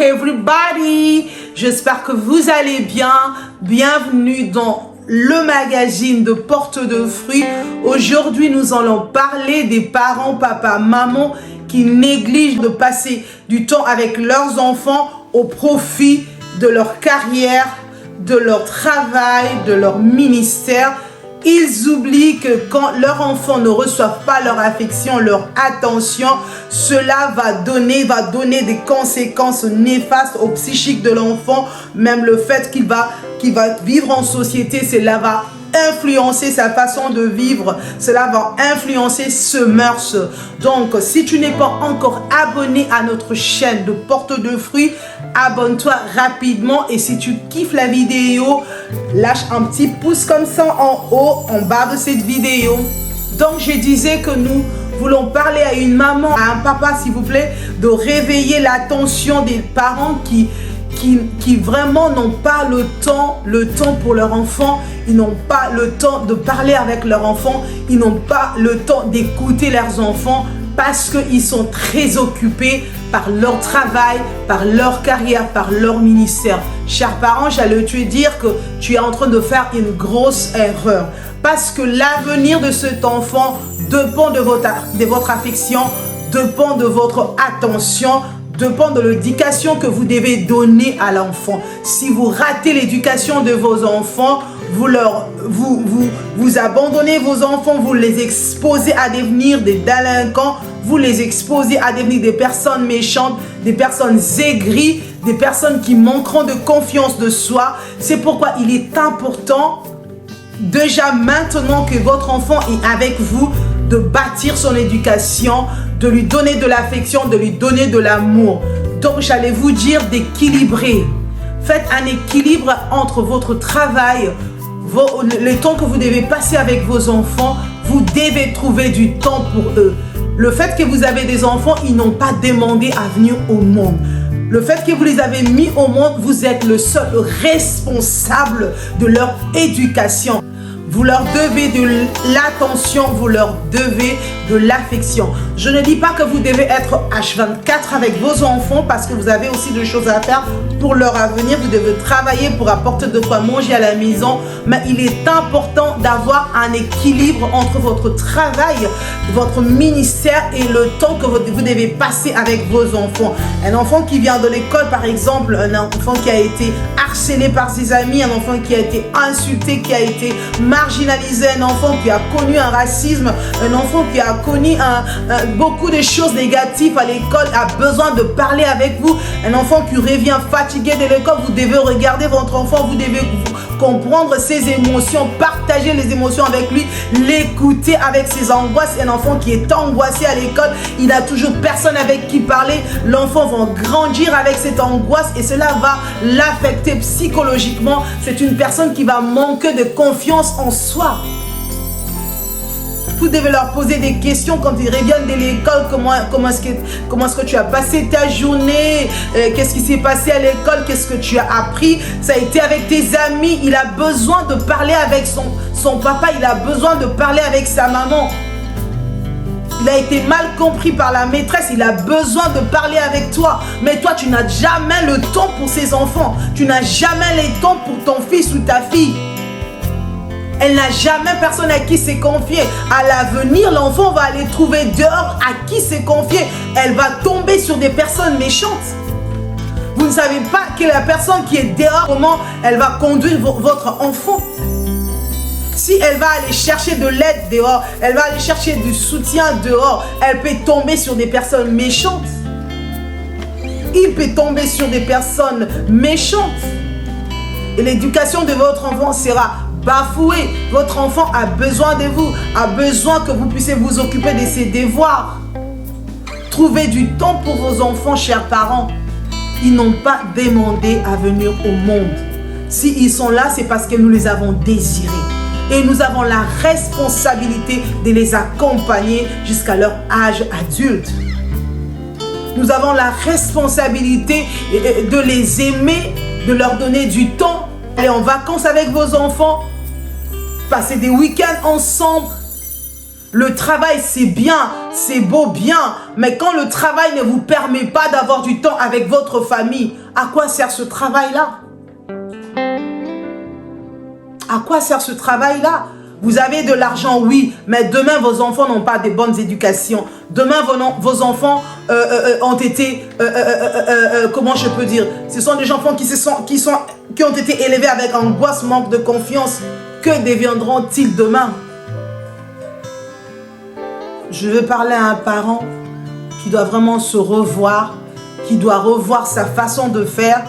everybody, j'espère que vous allez bien. Bienvenue dans le magazine de Porte de Fruits. Aujourd'hui, nous allons parler des parents, papa, maman, qui négligent de passer du temps avec leurs enfants au profit de leur carrière, de leur travail, de leur ministère. Ils oublient que quand leurs enfants ne reçoivent pas leur affection, leur attention, cela va donner des conséquences néfastes au psychique de l'enfant. Même le fait qu'il va vivre en société, cela va influencer sa façon de vivre, cela va influencer ses mœurs. Donc, si tu n'es pas encore abonné à notre chaîne de Porte de Fruits, abonne-toi rapidement, et si tu kiffes la vidéo, lâche un petit pouce comme ça en haut, en bas de cette vidéo. Donc, je disais que nous voulons parler à une maman, à un papa s'il vous plaît, de réveiller l'attention des parents qui vraiment n'ont pas le temps pour leur enfant. Ils n'ont pas le temps de parler avec leurs enfants. Ils n'ont pas le temps d'écouter leurs enfants parce qu'ils sont très occupés par leur travail, par leur carrière, par leur ministère. Chers parents, j'allais te dire que tu es en train de faire une grosse erreur, parce que l'avenir de cet enfant dépend de votre affection, dépend de votre attention, dépend de l'éducation que vous devez donner à l'enfant. Si vous ratez l'éducation de vos enfants, vous abandonnez vos enfants, vous les exposez à devenir des délinquants, vous les exposez à devenir des personnes méchantes, des personnes aigries, des personnes qui manqueront de confiance de soi. C'est pourquoi il est important, déjà maintenant que votre enfant est avec vous, de bâtir son éducation, de lui donner de l'affection, de lui donner de l'amour. Donc, j'allais vous dire d'équilibrer. Faites un équilibre entre votre travail, le temps que vous devez passer avec vos enfants. Vous devez trouver du temps pour eux. Le fait que vous avez des enfants, ils n'ont pas demandé à venir au monde. Le fait que vous les avez mis au monde, vous êtes le seul responsable de leur éducation. Vous leur devez de l'attention, vous leur devez de l'affection. Je ne dis pas que vous devez être H24 avec vos enfants, parce que vous avez aussi des choses à faire pour leur avenir. Vous devez travailler pour apporter de quoi manger à la maison. Mais il est important d'avoir un équilibre entre votre travail, votre ministère et le temps que vous devez passer avec vos enfants. Un enfant qui vient de l'école, par exemple, un enfant qui a été harcelé par ses amis, un enfant qui a été insulté, qui a été marginalisé, un enfant qui a connu un racisme, un enfant qui a connu beaucoup de choses négatives à l'école, a besoin de parler avec vous. Un enfant qui revient fatigué de l'école, vous devez regarder votre enfant, vous devez comprendre ses émotions, partager les émotions avec lui, l'écouter avec ses angoisses. Un enfant qui est angoissé à l'école, il n'a toujours personne avec qui parler. L'enfant va grandir avec cette angoisse et cela va l'affecter psychologiquement. C'est une personne qui va manquer de confiance en soi. Vous devez leur poser des questions quand ils reviennent de l'école. Comment est-ce que tu as passé ta journée? Qu'est-ce qui s'est passé à l'école? Qu'est-ce que tu as appris? Ça a été avec tes amis? Il a besoin de parler avec son papa. Il a besoin de parler avec sa maman. Il a été mal compris par la maîtresse. Il a besoin de parler avec toi. Mais toi, tu n'as jamais le temps pour ses enfants. Tu n'as jamais le temps pour ton fils ou ta fille. Elle n'a jamais personne à qui se confier. À l'avenir, l'enfant va aller trouver dehors à qui se confier. Elle va tomber sur des personnes méchantes. Vous ne savez pas que la personne qui est dehors, comment elle va conduire votre enfant. Si elle va aller chercher de l'aide dehors, elle va aller chercher du soutien dehors, elle peut tomber sur des personnes méchantes. Il peut tomber sur des personnes méchantes. Et l'éducation de votre enfant sera bafoué. Votre enfant a besoin de vous, a besoin que vous puissiez vous occuper de ses devoirs. Trouvez du temps pour vos enfants, chers parents. Ils n'ont pas demandé à venir au monde. S'ils sont là, c'est parce que nous les avons désirés. Et nous avons la responsabilité de les accompagner jusqu'à leur âge adulte. Nous avons la responsabilité de les aimer, de leur donner du temps. Aller en vacances avec vos enfants, passer des week-ends ensemble, Le travail, c'est bien, c'est beau, bien. Mais quand le travail ne vous permet pas d'avoir du temps avec votre famille, à quoi sert ce travail-là? À quoi sert ce travail-là? Vous avez de l'argent, oui, mais demain, vos enfants n'ont pas de bonnes éducations. Demain, vos enfants ont été, comment je peux dire, ce sont des enfants qui ont été élevés avec angoisse, manque de confiance. Que deviendront-ils demain? Je veux parler à un parent qui doit vraiment se revoir, qui doit revoir sa façon de faire,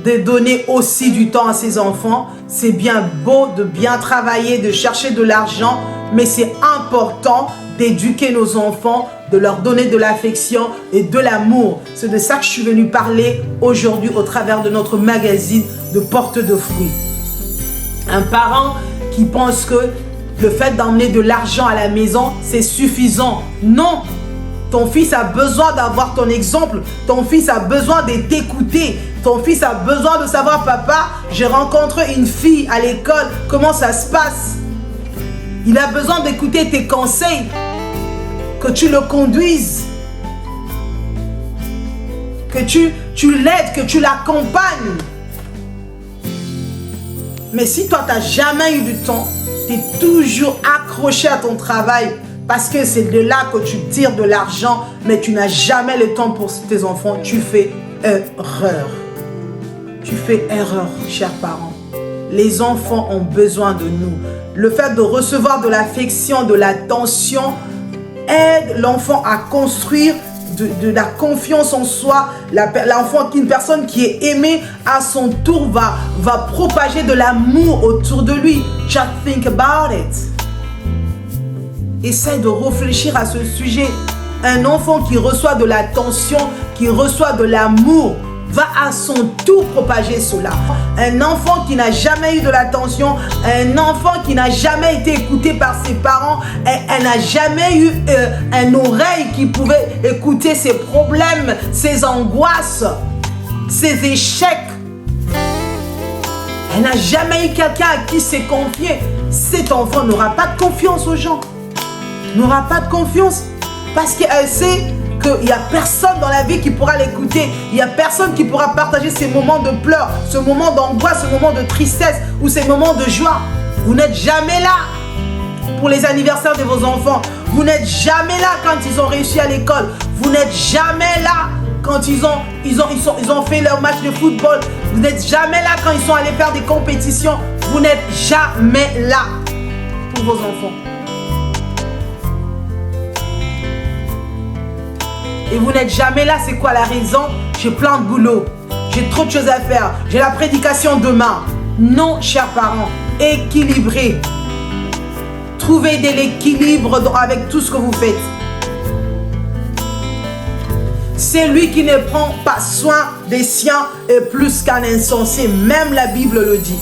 de donner aussi du temps à ses enfants. C'est bien beau de bien travailler, de chercher de l'argent, mais c'est important d'éduquer nos enfants, de leur donner de l'affection et de l'amour. C'est de ça que je suis venue parler aujourd'hui au travers de notre magazine de Porte de fruits. Un parent qui pense que le fait d'emmener de l'argent à la maison, c'est suffisant. Non! Ton fils a besoin d'avoir ton exemple. Ton fils a besoin de t'écouter. Ton fils a besoin de savoir, papa, j'ai rencontré une fille à l'école. Comment ça se passe? Il a besoin d'écouter tes conseils. Que tu le conduises. Que tu l'aides, que tu l'accompagnes. Mais si toi, tu n'as jamais eu du temps, tu es toujours accroché à ton travail, parce que c'est de là que tu tires de l'argent, mais tu n'as jamais le temps pour tes enfants, tu fais erreur. Tu fais erreur, chers parents. Les enfants ont besoin de nous. Le fait de recevoir de l'affection, de l'attention, aide l'enfant à construire de la confiance en soi. L'enfant, une personne qui est aimée, à son tour, va propager de l'amour autour de lui. Just think about it. Essaye de réfléchir à ce sujet. Un enfant qui reçoit de l'attention, qui reçoit de l'amour, va à son tour propager cela. Un enfant qui n'a jamais eu de l'attention, un enfant qui n'a jamais été écouté par ses parents, elle n'a jamais eu une oreille qui pouvait écouter ses problèmes, ses angoisses, ses échecs. Elle n'a jamais eu quelqu'un à qui s'est confié. Cet enfant n'aura pas de confiance aux gens. N'aura pas de confiance parce qu'elle sait qu'il n'y a personne dans la vie qui pourra l'écouter. Il n'y a personne qui pourra partager ces moments de pleurs, ce moment d'angoisse, ce moment de tristesse ou ces moments de joie. Vous n'êtes jamais là pour les anniversaires de vos enfants. Vous n'êtes jamais là quand ils ont réussi à l'école. Vous n'êtes jamais là quand ils ont fait leur match de football. Vous n'êtes jamais là quand ils sont allés faire des compétitions. Vous n'êtes jamais là pour vos enfants. Et vous n'êtes jamais là, c'est quoi la raison? J'ai plein de boulot, j'ai trop de choses à faire, j'ai la prédication demain. Non, chers parents, équilibrez. Trouvez de l'équilibre avec tout ce que vous faites. Celui qui ne prend pas soin des siens est plus qu'un insensé, même la Bible le dit.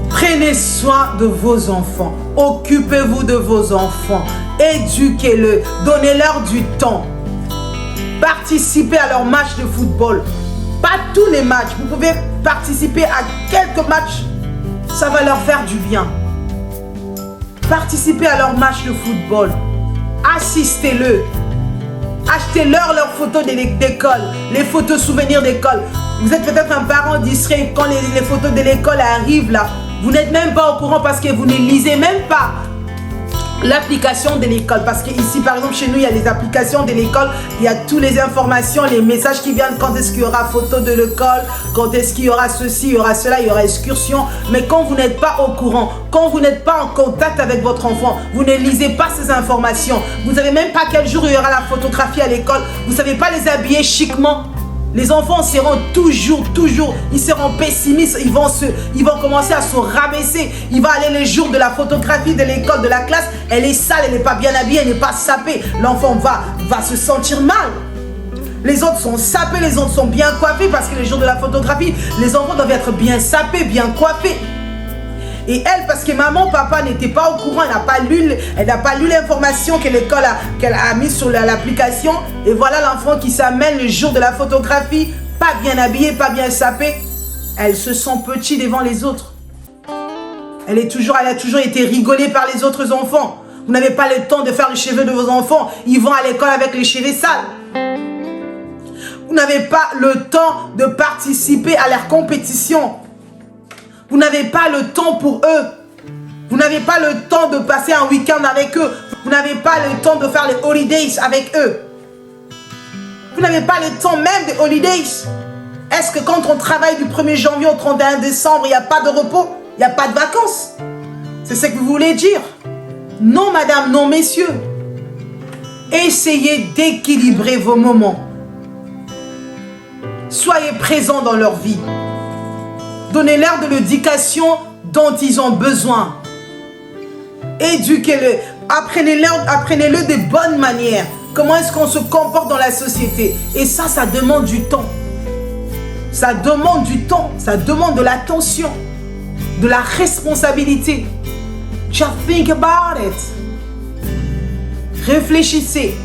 Prenez soin de vos enfants, occupez-vous de vos enfants. Éduquez-le, donnez-leur du temps. Participez à leurs matchs de football. Pas tous les matchs, vous pouvez participer à quelques matchs. Ça va leur faire du bien. Participez à leurs matchs de football. Assistez-le. Achetez-leur leurs photos d'école, les photos souvenirs d'école. Vous êtes peut-être un parent distrait quand les photos de l'école arrivent là. Vous n'êtes même pas au courant parce que vous ne lisez même pas l'application de l'école. Parce que ici, par exemple, chez nous, il y a les applications de l'école. Il y a toutes les informations, les messages qui viennent. Quand est-ce qu'il y aura photo de l'école? Quand est-ce qu'il y aura ceci, il y aura cela, il y aura excursion. Mais quand vous n'êtes pas au courant, quand vous n'êtes pas en contact avec votre enfant, vous ne lisez pas ces informations. Vous ne savez même pas quel jour il y aura la photographie à l'école. Vous ne savez pas les habiller chiquement. Les enfants seront toujours, ils seront pessimistes, ils vont commencer à se rabaisser. Il va aller le jour de la photographie de l'école, de la classe, elle est sale, elle n'est pas bien habillée, elle n'est pas sapée. L'enfant va se sentir mal. Les autres sont sapés, les autres sont bien coiffés parce que le jour de la photographie, les enfants doivent être bien sapés, bien coiffés. Et elle, parce que maman, papa n'étaient pas au courant, elle n'a pas lu l'information que l'école qu'elle a mise sur l'application. Et voilà l'enfant qui s'amène le jour de la photographie, pas bien habillé, pas bien sapé. Elle se sent petite devant les autres. Elle a toujours été rigolée par les autres enfants. Vous n'avez pas le temps de faire les cheveux de vos enfants. Ils vont à l'école avec les cheveux sales. Vous n'avez pas le temps de participer à leur compétition. Vous n'avez pas le temps pour eux. Vous n'avez pas le temps de passer un week-end avec eux. Vous n'avez pas le temps de faire les holidays avec eux. Vous n'avez pas le temps même des holidays. Est-ce que quand on travaille du 1er janvier au 31 décembre, il n'y a pas de repos? Il n'y a pas de vacances? C'est ce que vous voulez dire? Non, madame, non, messieurs. Essayez d'équilibrer vos moments. Soyez présents dans leur vie. Donnez-leur de l'éducation dont ils ont besoin. Éduquez-le. Apprenez-le de bonnes manières. Comment est-ce qu'on se comporte dans la société? Et ça demande du temps. Ça demande du temps. Ça demande de l'attention. De la responsabilité. Just think about it. Réfléchissez.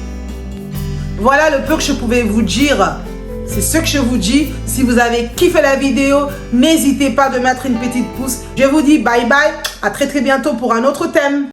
Voilà le peu que je pouvais vous dire. C'est ce que je vous dis. Si vous avez kiffé la vidéo, n'hésitez pas de mettre une petite pouce. Je vous dis bye bye. À très bientôt pour un autre thème.